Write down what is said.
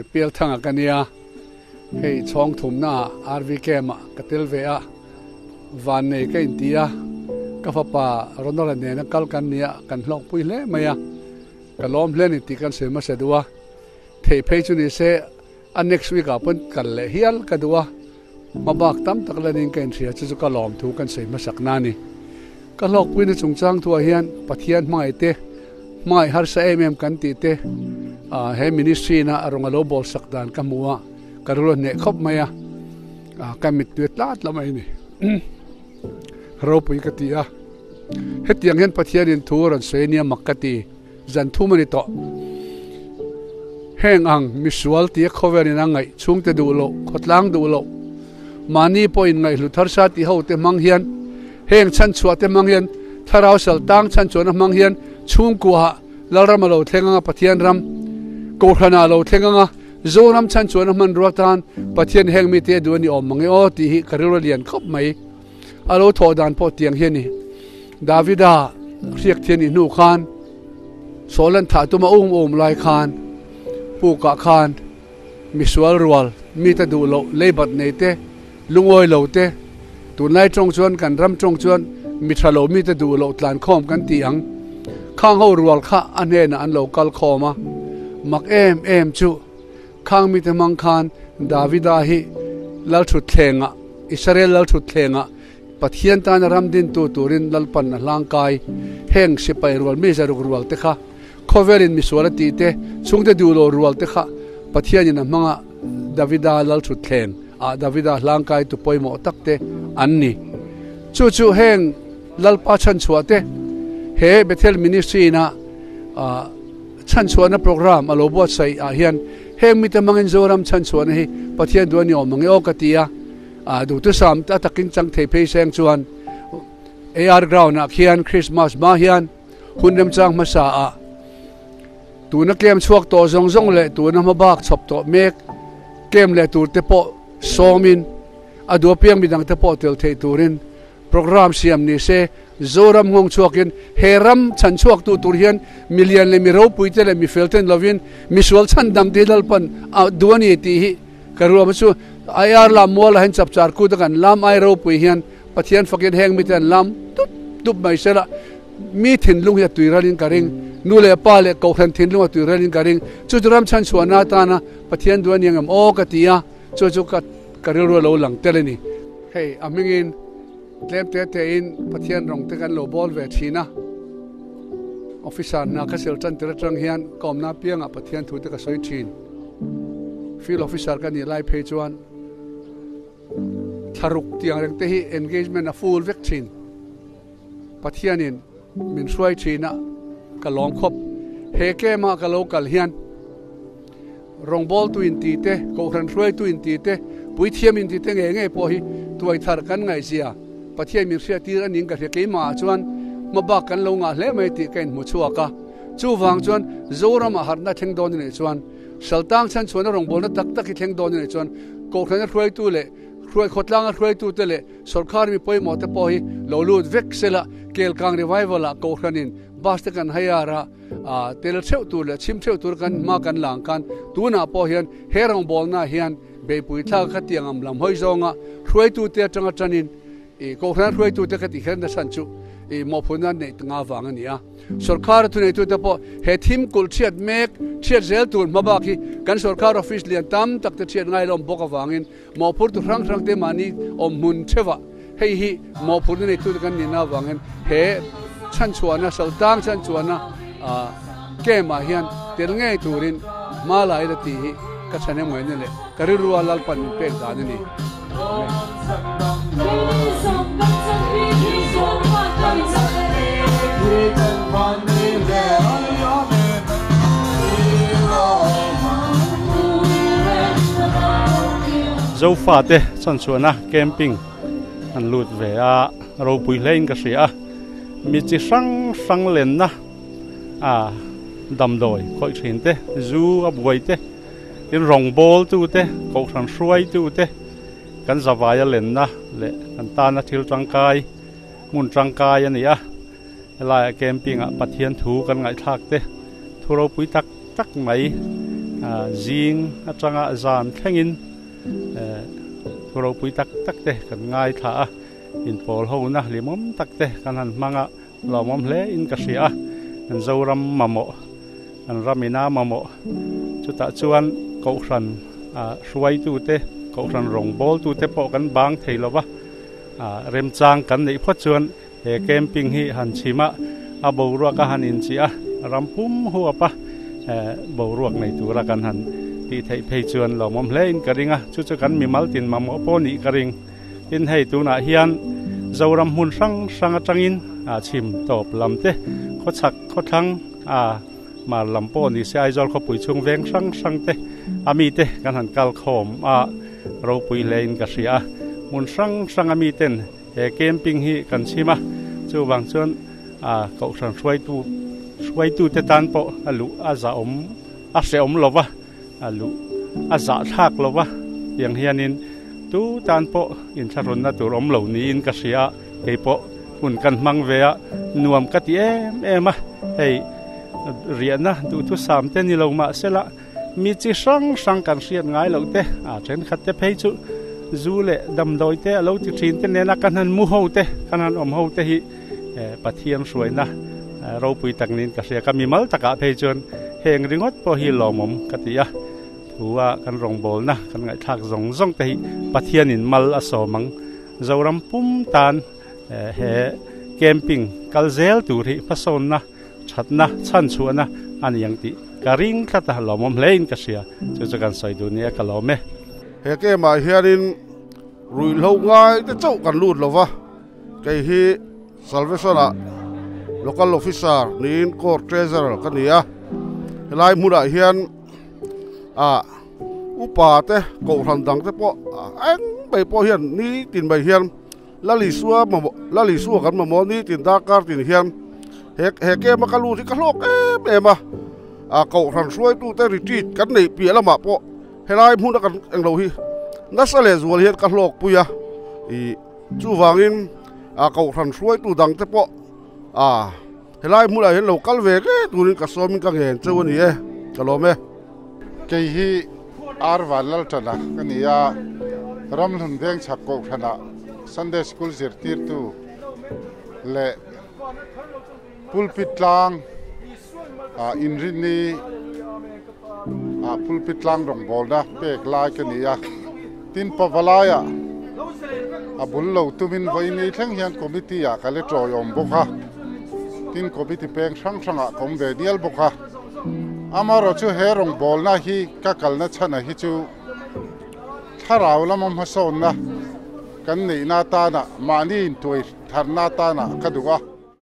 เปียลทั้งกันเนี่ยให้ช่องทุ่มหน้าอาร์วีเกมกติลเวียวันนี้ก็อินเดียก็ฟ้าป่ารอนรันเนี่ยนักกัลกันเนี่ยกันลองปุยเล่ไหมอ่ะกันล้อมเล่นอีกที่กันเสียมาเสียดัวเทเพจุนี่เสอัน next week เป็นกันเลยเฮียลกันดัวมาบักตั้มตักเล่นกันเสียจะก็ล้อมถูกกันเสียมาสักนานี่ก็ลอกปุยในสงจังตัวเฮียนปะเทียนไม่เตะไม่ฮาร์เซเอ็มกันตีเตะเฮมินิสทรีนะอารมณ์โลบอลสักดานกันมัวกันรู้เนี่ยครบไหมอ่ะกันมิดเดือดลาดละไหมนี่เราปุยกติอ่ะเฮ็ดยังเห็นปะเทียนทัวร์เสียเนี่ยมักกติจันทุ่มนี่ต่อแห้งอังมิสวลที่เขาเวรินังไงช่วงเตดูโลขดล้างดูโลมานี่พออินไงลุทารชาติเขาเตมังเฮียนแห้งชั้นชัวเตมังเฮียนถ้าเราเสลตังชั้นชัวนะมังเฮียนช่วงกัวแล้วเรามาโลเทงงปะเทียนรำกูขนาโลเทงงโจรำชั้นชัวนะมันรัวตานปะเทียนแห้งมีเตดูนี่อมมังเออที่คาริโรเลียนครบไหมอาโลทอดานพอเตียงเฮียนี่ดาวิดาเรียกเทียนอินูคานโซลันถาตุมาลายคานปูกะคานมิสวลรัวลมีตะดูโลเลบัดเนเตลุงโอยโลเตตุนไลจงชวนกันรำจงชวนมิทรโลมีตะดูโลตลานคอมกันตีอังข้างเขารัวลข้าอันเฮนะอันโลกัลคอมามักเอ็มจูข้างมีตะมังคานดาวิดาฮิลัลชุดเทงะอิสราเอลลัลชุดเทงะปัทยันตานรำดินตูรินลัลปันลังกายแห่งสิไปรัวลมีจะรัวลเตค่ะข้อเวรินมิสวลตีเตช่วงเตดูโลรัวลเตค่ะปัทยันนะมังดาวิดาลัลชุดเทงดาวิดาลังกายตุปอยโมตักเตอันนี้จู่แห่งลัลปาชันชัวเตเฮเบเทลมินิสทรีนะชันชัวนะโปรแกรมอโลบอสไซเฮียนแห่งมิตรมังอินโซรัมชันชัวนะฮิปัทยันดวนยอมังเอโอกติยาดูตัวสามตะกินจังเทเพย์เซงชวนAR ground นักเฮียนคริสต์มาสมาเฮียนหุ่นดำจังมาสาตัวนักเกมชวกตัวซงเลยตัวนักมาบักชอบตัวเมกเกมเลยตัวเตปโอโซมินดูเพียงมีดังเตปโอเตลเทตูรินโปรแกรมเสียมนี่เซโจรำงงชวกินเฮรัมชันชวกตัวเฮียนมิลเลียนเลยมีรูปปุยเตเลยมีเฟลเทนลวินมีสวลชันดำเทลปันดวนี่ตีฮิกระรัวมาชูIR ลำมัวละเห็นจับจาร์คูดกันลำไอรูปุยเฮียนปะเทียนฟักยันแหงมีแต่ลำตุ๊บไม่เสละมีถิ่นลุงยาตุยรัลินการิงนู่เลยป้าเลยกูขันถิ่นลุงยาตุยรัลินการิงจู่รำชันชวนนาตานะปะเทียนดวนยังโอกติยาจู่กัดกระรัวเราหลังเตลนี่เฮ้ยอามิงินเล็บเตอินปะเทียนรองเตกันโลบอลเวทีนะออฟฟิศนักเซลจันทร์จังเฮียนกอมนาเปียงปะเทียนถูกตะกสอยจีนฟิลออฟฟิศกันนี่ไล่เพจวันทารุกที่ยังเรื่องที่ engagement นะ full vaccine ปัทยานินมินช่วยชีนะกะลองคบเฮเกมากะโลกัลเฮียนรองบอลตัวอินตีเตกูขันช่วยตัวอินตีเตปุยเทียมอินตีเตไงพอฮีตัวไอทาร์กันไงเสียปัทยามินเสียตีรันนิงกับเฮเกมาชวนมาบักกันลงอ่ะเล่ไม่ตีกันมุชัวกะจู่ฟังชวนโจรามาหาร์นัดเฮงโดนนี่ชวนเสลตังฉันชวนรองบอลนัดตักเฮงโดนนี่ชวนกูขันช่วยตัวเล่ช่วยขดล้างช่วยตัวเตะสุรคาร์มีป่วยหมดแต่พอฮีโลลูดเวกเซล่ะเกลกังรีไวฟ์ละกูขันินบาสเตกันให้อาระเตลเชวตัวเล่ชิมเชวตัวกันมากันหลังกันตัวน่ะพอเฮียนเฮรังบอลน่ะเฮียนเบย์ปุยท่าขัดยังลำห้อยจงอ่ะช่วยตัวเตะจังจันนินกูขันช่วยตัวเตะขัดที่เห็นได้สันจุมอพูนันเนี่ยตั้งอาฟังนี่อ่ะสุรคาร์ตัวนี้ตัวเตะพอเฮทีมกุลเชียดเมกเชียดเซลตัวมาบักฮีกันสุรคาร์ออฟฟิศเลียนตั้มตักเชียดไงลมบกฟังอินมอพูดตัวครั้งเตมานี่อมมุนเชวะเฮ้ยมอพูดนี่ตัวกันนี่น่าฟังอินเฮฉันชวนนะเสาตังฉันชวนนะเกมมาเฮียนเตลง่ายตัวรินมาลายละตีฮีก็ฉันยังเหมือนนี่แหละกระรัวลัลปันเป็ดดานนี่โจฟาเตสันชวนนะแคมปิ้งอันลุดเวียเราปุยเล่นกันเสียมีจิสังเล่นนะดำโดยคอยเห็นเตจูอับไว้เตเป็นรองบอลตู้เตเขาทำช่วยตู้เตกันสบายเล่นนะเละกันตานะทิลจังกายมุนจังกายอันนี้ลายแคมปิ้งปัทเทียนถูกันไงทักเตทุเราปุยตักไหม zing atanga zan thlengin ro pui tak tak te kan ngai tha in pol ho na limom tak te kan han manga lomom hle in ka sia an zoram mamo an ramina mamo chuta chuan ko hran ruai tu te ko hran rong bol tu te po kan bang theilowa rem chang kan nei phot chuan he camping hi han chima a bo ro ka han in chi rampum huwa pa bo ruak nei tu ra kan han ti thei phei chuan lomom hle in ka ringa chu chu kan mi mal tin mamo po ni ka ring in hei tu na hian zoram hun sang atangin chim top lamte kho chak kho thang mà làm po ni se aizol kho pui chung veng sang te ami te kan han kal khom ro pui lein ka sia mun sang ami ten he camping hi kan chima chu wang chuan ko san suai tu te tan po alu aza a se lova alu aza thak lova yang hianin tu tan po in tharon na tur lo ni in ka sia ke po hun kan mang ve nuam ka ti em hei rian na du tu sam te ni lo ma sela mi chi sang kan rian ngai lo te chen khat te phei chu zu le dam doi te lo ti thin te ne na kan han mu ho te kan han om ho te hi pathian suai na ro pui tak nin ka sia ka mi mal taka phei chon heng ringot po hi lomom ka ti ya huwa kan rong bol na kan ngai thak zong te hi pathian in mal asomang zoram pum tan he camping kalzel tu ri pason na chatna chan chuana ani yang ti karing khata lomom lein ka sia chu kan soi dunia ka lome he ke ma hianin rui lo ngai te chau kan lut lova ke hi salvation local officer nin court treasurer ka nia helai mura hian upa te ko ran dang te po ang bai po hian ni tin bai hian lali suwa kan mo ni tin dakar tin hian he ke ma kalu ti ka lok ema ko ran suai tu te retreat kan nei pi lama po helai mu na kan englo hi nasale zual hian ka lok puya chu wangin ko ran suai tu dang te po helai mu la hian local ve ke turin ka somin ka ngen chewani kalome ke hi arwalal tana kania ramlun veng chakko thana Sunday school zirtir tu le pulpit lang inrini pulpit lang rong bolda pek lai kania tin pavalaya abul lo tumin voini thleng hian committee kale troyom boka tin committee peng sang kom ve dial boka amaro chu he rong bol na hi ka kalna chana hi chu tharau lamam hason na kan nei na ta na mani in toi thar na ta na kaduwa